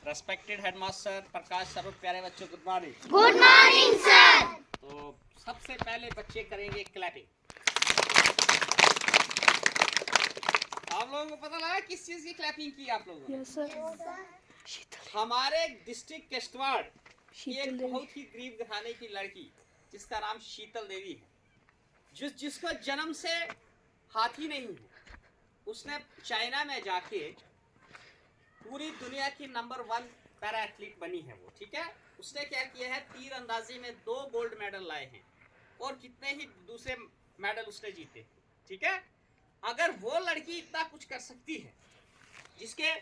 Respected headmaster प्रकाश sir, प्यारे बच्चों, good morning. Good morning sir. तो सबसे पहले बच्चे करेंगे क्लैपिंग। आप लोगों को पता लगा किस चीज की क्लैपिंग की आप लोगों ने? Yes sir. हमारे डिस्ट्रिक्ट किश्तवाड़ की शीतल एक देवी। बहुत ही गरीब घराने की लड़की जिसका नाम शीतल देवी है, जिसको जन्म से हाथी नहीं है, उसने चाइना में जाके पूरी दुनिया की नंबर 1 पैरा एथलीट बनी है वो। ठीक है, उसने क्या किया है, तीर अंदाजी में 2 गोल्ड मेडल लाए हैं और कितने ही दूसरे मेडल उसने जीते। ठीक है, अगर वो लड़की इतना कुछ कर सकती है, जिसके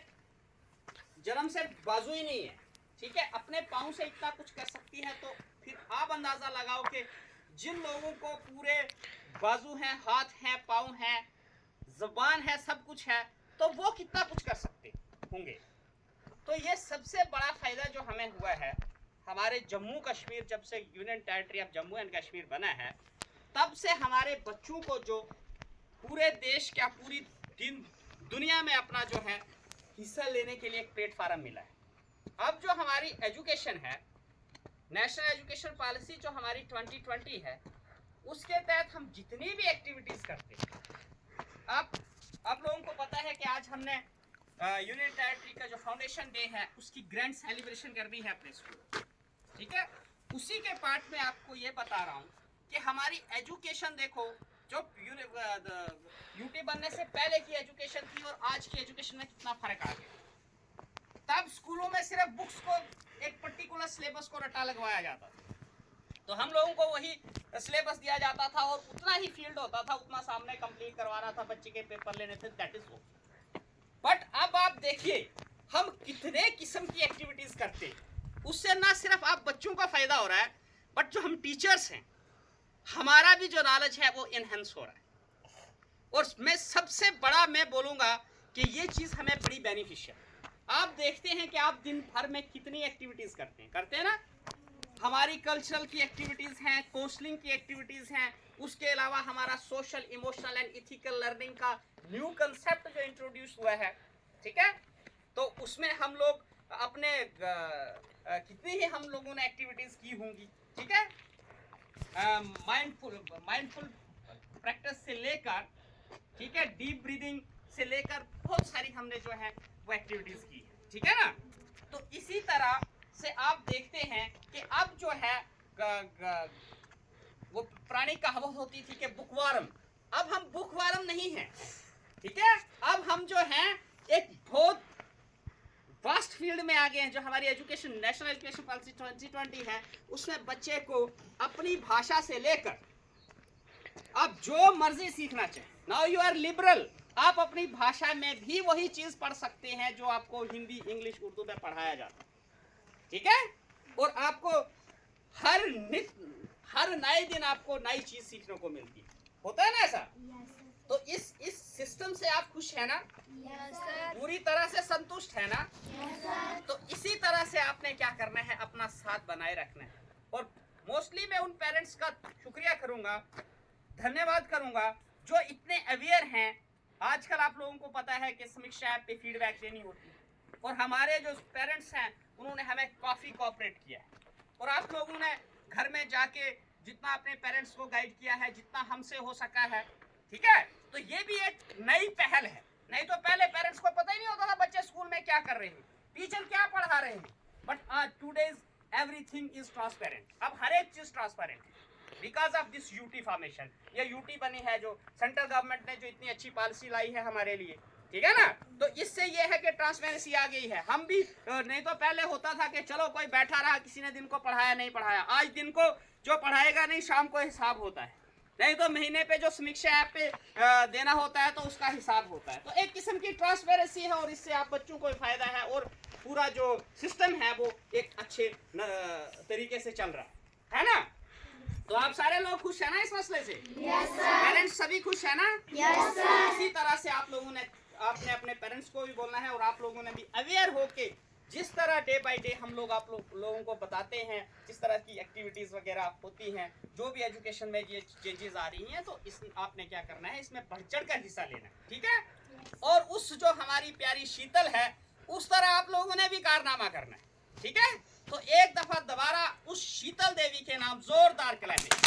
जन्म से बाजू ही नहीं है, ठीक है, अपने पाँव से इतना कुछ कर सकती है, तो फिर आप अंदाजा लगाओ कि जिन लोगों को पूरे बाजू हैं, हाथ हैं, पाँव हैं, जुबान है, सब कुछ है, तो वो कितना कुछ कर सकते होंगे। तो ये सबसे बड़ा फायदा जो हमें हुआ है, हमारे जम्मू कश्मीर जब से union territory of Jammu and Kashmir बना है, तब से हमारे बच्चों को जो पूरे देश का पूरी दुनिया में अपना जो है हिस्सा लेने के लिए एक प्लेटफार्म मिला है। अब जो हमारी एजुकेशन है, नेशनल एजुकेशन पॉलिसी जो हमारी 2020 है, उसके तहत हम जितनी भी एक्टिविटीज करते हैं, आप लोगों को पता है कि आज हमने यूनियन टेरिटरी का जो फाउंडेशन डे है उसकी ग्रैंड सेलिब्रेशन करनी है अपने स्कूल। ठीक है, उसी के पार्ट में आपको ये बता रहा हूँ कि हमारी एजुकेशन देखो, जो यूटी बनने से पहले की एजुकेशन थी और आज की एजुकेशन में कितना फर्क आ गया। तब स्कूलों में सिर्फ बुक्स को एक पर्टिकुलर सिलेबस को रटा लगवाया जाता था, तो हम लोगों को वही सिलेबस दिया जाता था और उतना ही फील्ड होता था, उतना सामने कंप्लीट करवाना था, बच्चे के पेपर लेने थे, दैट इज ऑल। बट अब आप देखिए हम कितने किस्म की एक्टिविटीज करते हैं, उससे ना सिर्फ आप बच्चों का फायदा हो रहा है, बट जो हम टीचर्स हैं, हमारा भी जो नॉलेज है वो इनहेंस हो रहा है। और मैं सबसे बड़ा मैं बोलूंगा कि ये चीज हमें बड़ी बेनिफिशियल। आप देखते हैं कि आप दिन भर में कितनी एक्टिविटीज करते हैं ना। हमारी कल्चरल की एक्टिविटीज हैं, काउंसलिंग की एक्टिविटीज हैं, उसके अलावा हमारा social, emotional and ethical learning का न्यू कंसेप्ट जो इंट्रोड्यूस हुआ है, ठीक है, तो उसमें हम लोग अपने कितनी ही हम लोगों ने एक्टिविटीज की होंगी। ठीक है, माइंडफुल प्रैक्टिस से लेकर, ठीक है, डीप ब्रीदिंग से लेकर बहुत सारी हमने जो है वो एक्टिविटीज की है। ठीक है ना, तो इसी तरह से आप देखते हैं कि अब जो है वो पुरानी कहावत होती थी कि बुकवारम, अब हम बुकवारम नहीं हैं। ठीक है, अब हम जो हैं एक बहुत वास्ट फील्ड में आ गए हैं। जो हमारी एजुकेशन, नेशनल एजुकेशन पॉलिसी 2020 है, उसमें बच्चे को अपनी भाषा से लेकर अब जो मर्जी सीखना चाहिए। नाउ यू आर लिबरल, आप अपनी भाषा में भी वही चीज पढ़ सकते हैं जो आपको हिंदी, इंग्लिश, उर्दू में पढ़ाया जाता है। ठीक है, और आपको हर नए दिन आपको नई चीज सीखने को मिलती है, होता है ना ऐसा? तो इस सिस्टम से आप खुश है ना? पूरी तरह से संतुष्ट है ना? तो इसी तरह से आपने क्या करना है, अपना साथ बनाए रखना है। और मोस्टली मैं उन पेरेंट्स का शुक्रिया करूंगा, धन्यवाद करूंगा जो इतने अवेयर हैं। आजकल आप लोगों को पता है कि समीक्षा ऐप पे फीडबैक देनी होती है, और हमारे जो पेरेंट्स हैं उन्होंने हमें काफ़ी कोऑपरेट किया है, और आप लोगों ने घर में जाके जितना अपने पेरेंट्स को गाइड किया है, जितना हमसे हो सका है। ठीक है, तो ये भी एक नई पहल है। नहीं तो पहले पेरेंट्स को पता ही नहीं होता था बच्चे स्कूल में क्या कर रहे हैं, टीचर क्या पढ़ा रहे हैं, बट आज टुडेज एवरीथिंग इज ट्रांसपेरेंट। अब हर एक चीज ट्रांसपेरेंट है because of this UT formation. ये यूटी बनी है जो सेंट्रल गवर्नमेंट ने जो इतनी अच्छी पॉलिसी लाई है हमारे लिए। ठीक है ना, तो इससे ये है कि ट्रांसपेरेंसी आ गई है। हम भी नहीं तो पहले होता था कि चलो कोई बैठा रहा, किसी ने दिन को पढ़ाया नहीं पढ़ाया, आज दिन को जो पढ़ाएगा नहीं शाम को हिसाब होता है, नहीं तो महीने पे जो समीक्षा ऐप पे देना होता है तो उसका हिसाब होता है। तो एक किस्म की ट्रांसपेरेंसी है, और इससे आप बच्चों को फायदा है, और पूरा जो सिस्टम है वो एक अच्छे तरीके से चल रहा है ना। तो आप सारे लोग खुश है ना इस मसले से? Yes sir. पेरेंट्स सभी खुश है ना? Yes sir. इसी तरह से आप लोगों ने आपने अपने पेरेंट्स को भी बोलना है, और आप लोगों ने भी अवेयर होके जिस तरह डे बाय डे हम लोग आप लोगों को बताते हैं, जिस तरह की एक्टिविटीज वगैरह होती हैं, जो भी एजुकेशन में ये चेंजेस आ रही हैं, तो इस आपने क्या करना है, इसमें बढ़ चढ़ कर हिस्सा लेना है। ठीक है, और उस जो हमारी प्यारी शीतल है उस तरह आप लोगों ने भी कारनामा करना है, ठीक है? तो एक दफा दोबारा उस शीतल देवी के नाम जोरदार क्लैपिंग।